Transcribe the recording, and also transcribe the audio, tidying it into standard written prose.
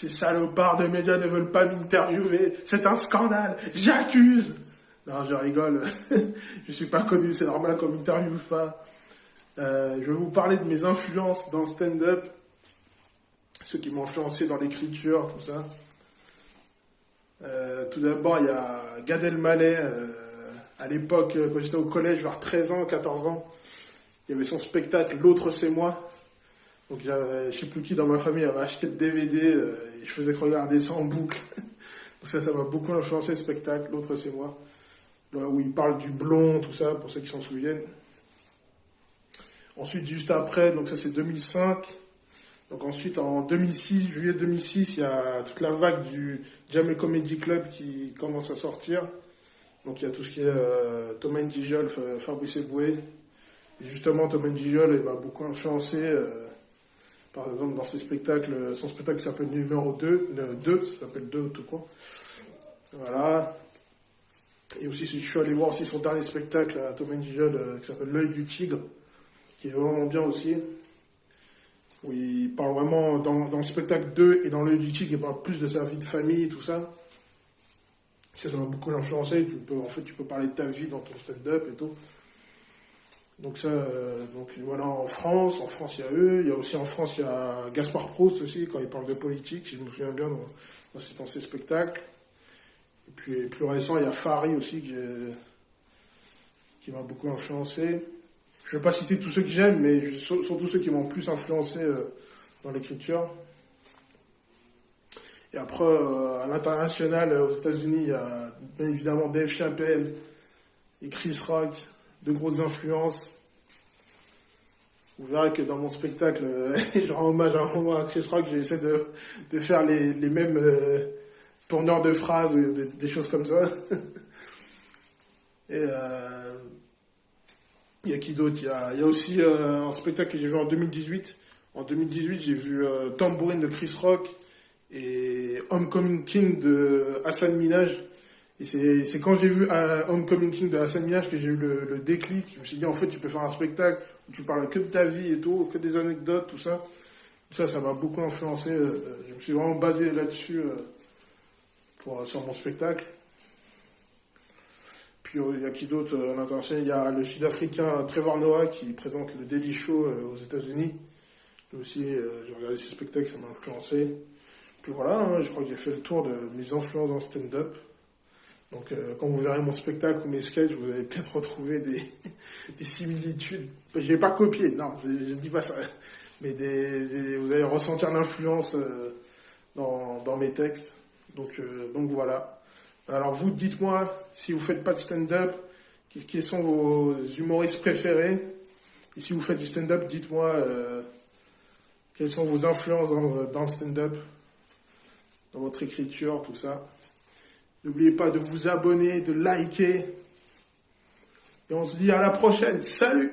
Ces salopards de médias ne veulent pas m'interviewer. C'est un scandale. J'accuse. Non, je rigole. Je suis pas connu, c'est normal qu'on m'interviewe pas. Je vais vous parler de mes influences dans le stand-up. Ceux qui m'ont influencé dans l'écriture, tout ça. Tout d'abord, il y a Gad Elmaleh. À l'époque, quand j'étais au collège, vers 13 ans, 14 ans, il y avait son spectacle « L'autre c'est moi ». Donc, je ne sais plus qui dans ma famille avait acheté le DVD et je faisais regarder ça en boucle. Donc ça m'a beaucoup influencé, le spectacle « L'autre c'est moi ». Là où il parle du blond, tout ça, pour ceux qui s'en souviennent. Ensuite, juste après, donc ça c'est 2005. Donc ensuite, en 2006, juillet 2006, il y a toute la vague du Jamel Comedy Club qui commence à sortir. Donc il y a tout ce qui est Thomas N'Djidjol, Fabrice Eboué. Et justement, Thomas N'Djidjol m'a beaucoup influencé. Par exemple, dans ses spectacles, son spectacle qui s'appelle numéro 2, ça s'appelle 2 tout quoi. Voilà. Et aussi, je suis allé voir aussi son dernier spectacle à Thomas N'Djidjol qui s'appelle L'œil du tigre, qui est vraiment bien aussi. Où il parle vraiment, dans le spectacle 2 et dans L'œil du tigre, il parle plus de sa vie de famille, tout ça. Ça m'a beaucoup influencé. Tu peux parler de ta vie dans ton stand-up et tout. Donc ça, donc voilà, en France, il y a eux. Il y a aussi en France, il y a Gaspard Proust aussi, quand il parle de politique, si je me souviens bien, dans ses spectacles. Et puis plus récent, il y a Fari aussi, qui m'a beaucoup influencé. Je ne vais pas citer tous ceux que j'aime, mais surtout ceux qui m'ont plus influencé dans l'écriture. Et après, à l'international, aux États-Unis, il y a bien évidemment Dave Chappelle et Chris Rock, de grosses influences. Vous verrez que dans mon spectacle, je rends hommage à Chris Rock, j'essaie de faire les mêmes tourneurs de phrases, des choses comme ça. Et il y a qui d'autre? Il y a aussi un spectacle que j'ai vu en 2018. En 2018, j'ai vu Tambourine de Chris Rock et Homecoming King de Hassan Minhaj. Et c'est quand j'ai vu Homecoming King de Hassan Minhaj que j'ai eu le déclic. Je me suis dit, en fait, tu peux faire un spectacle où tu parles que de ta vie et tout, que des anecdotes, tout ça. Ça m'a beaucoup influencé. Je me suis vraiment basé là-dessus sur mon spectacle. Puis il y a qui d'autre à l'international? Il y a le Sud-Africain Trevor Noah qui présente le Daily Show aux États-Unis. Lui aussi, j'ai regardé ses spectacles, ça m'a influencé. Puis voilà, je crois que j'ai fait le tour de mes influences dans le stand-up. Donc quand vous verrez mon spectacle ou mes sketchs, vous allez peut-être retrouver des similitudes. Je ne vais pas copier, non, je ne dis pas ça. Mais vous allez ressentir l'influence dans mes textes. Donc voilà. Alors vous, dites-moi, si vous ne faites pas de stand-up, quels sont vos humoristes préférés? Et si vous faites du stand-up, dites-moi quelles sont vos influences dans le stand-up, dans votre écriture, tout ça. N'oubliez pas de vous abonner, de liker. Et on se dit à la prochaine. Salut!